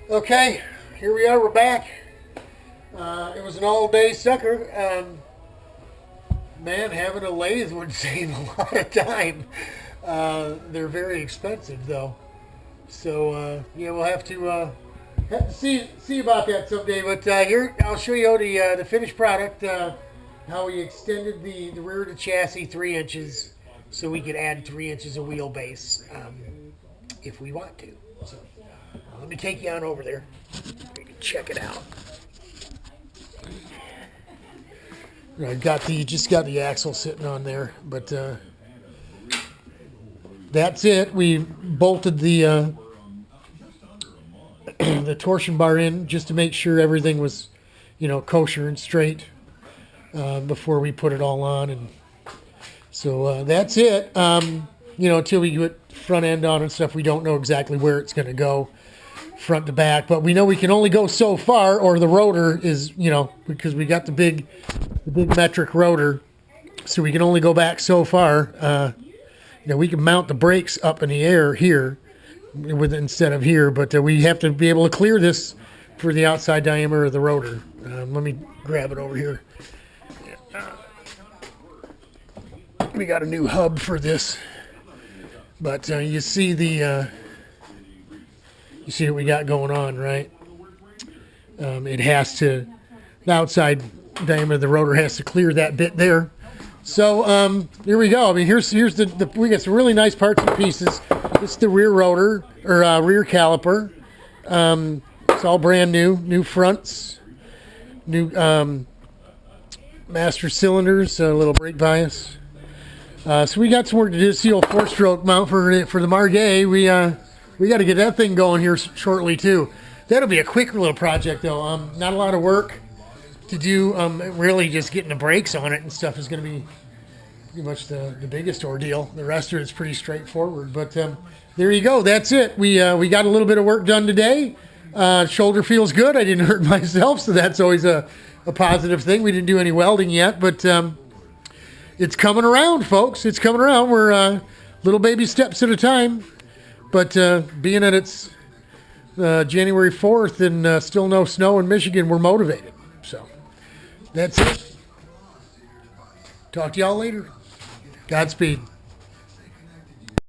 Okay, here we are. We're back. It was an all-day sucker. Man, having a lathe would save a lot of time. They're very expensive, though. So yeah, we'll have to see about that someday. But here, I'll show you the finished product. How we extended the rear of the chassis 3 inches, so we could add 3 inches of wheelbase if we want to. So let me take you on over there. You can check it out. I just got the axle sitting on there, but that's it. We bolted the the torsion bar in just to make sure everything was, kosher and straight before we put it all on, and so that's it. Until we get front end on and stuff, we don't know exactly where it's going to go, front to back, but we know we can only go so far, or the rotor is, because we got the big metric rotor, so we can only go back so far. We can mount the brakes up in the air here instead of here, but we have to be able to clear this for the outside diameter of the rotor. Let me grab it over here. We got a new hub for this, but you see you see what we got going on, right? It has to, the outside diameter of the rotor has to clear that bit there. So here we go. I mean, here's we got some really nice parts and pieces. This is the rear rotor, or rear caliper. It's all brand new fronts, new master cylinders, a little brake bias. So we got some work to do. See, old 4-stroke mount for the Margay. We got to get that thing going here shortly too. That'll be a quick little project though. Not a lot of work to do. Really just getting the brakes on it and stuff is going to be pretty much the biggest ordeal. The rest of it's pretty straightforward. But there you go. That's it. We got a little bit of work done today. Shoulder feels good. I didn't hurt myself, so that's always a positive thing. We didn't do any welding yet, but it's coming around, folks. It's coming around. We're little baby steps at a time. But being that it's January 4th and still no snow in Michigan, we're motivated. So that's it. Talk to y'all later. Godspeed.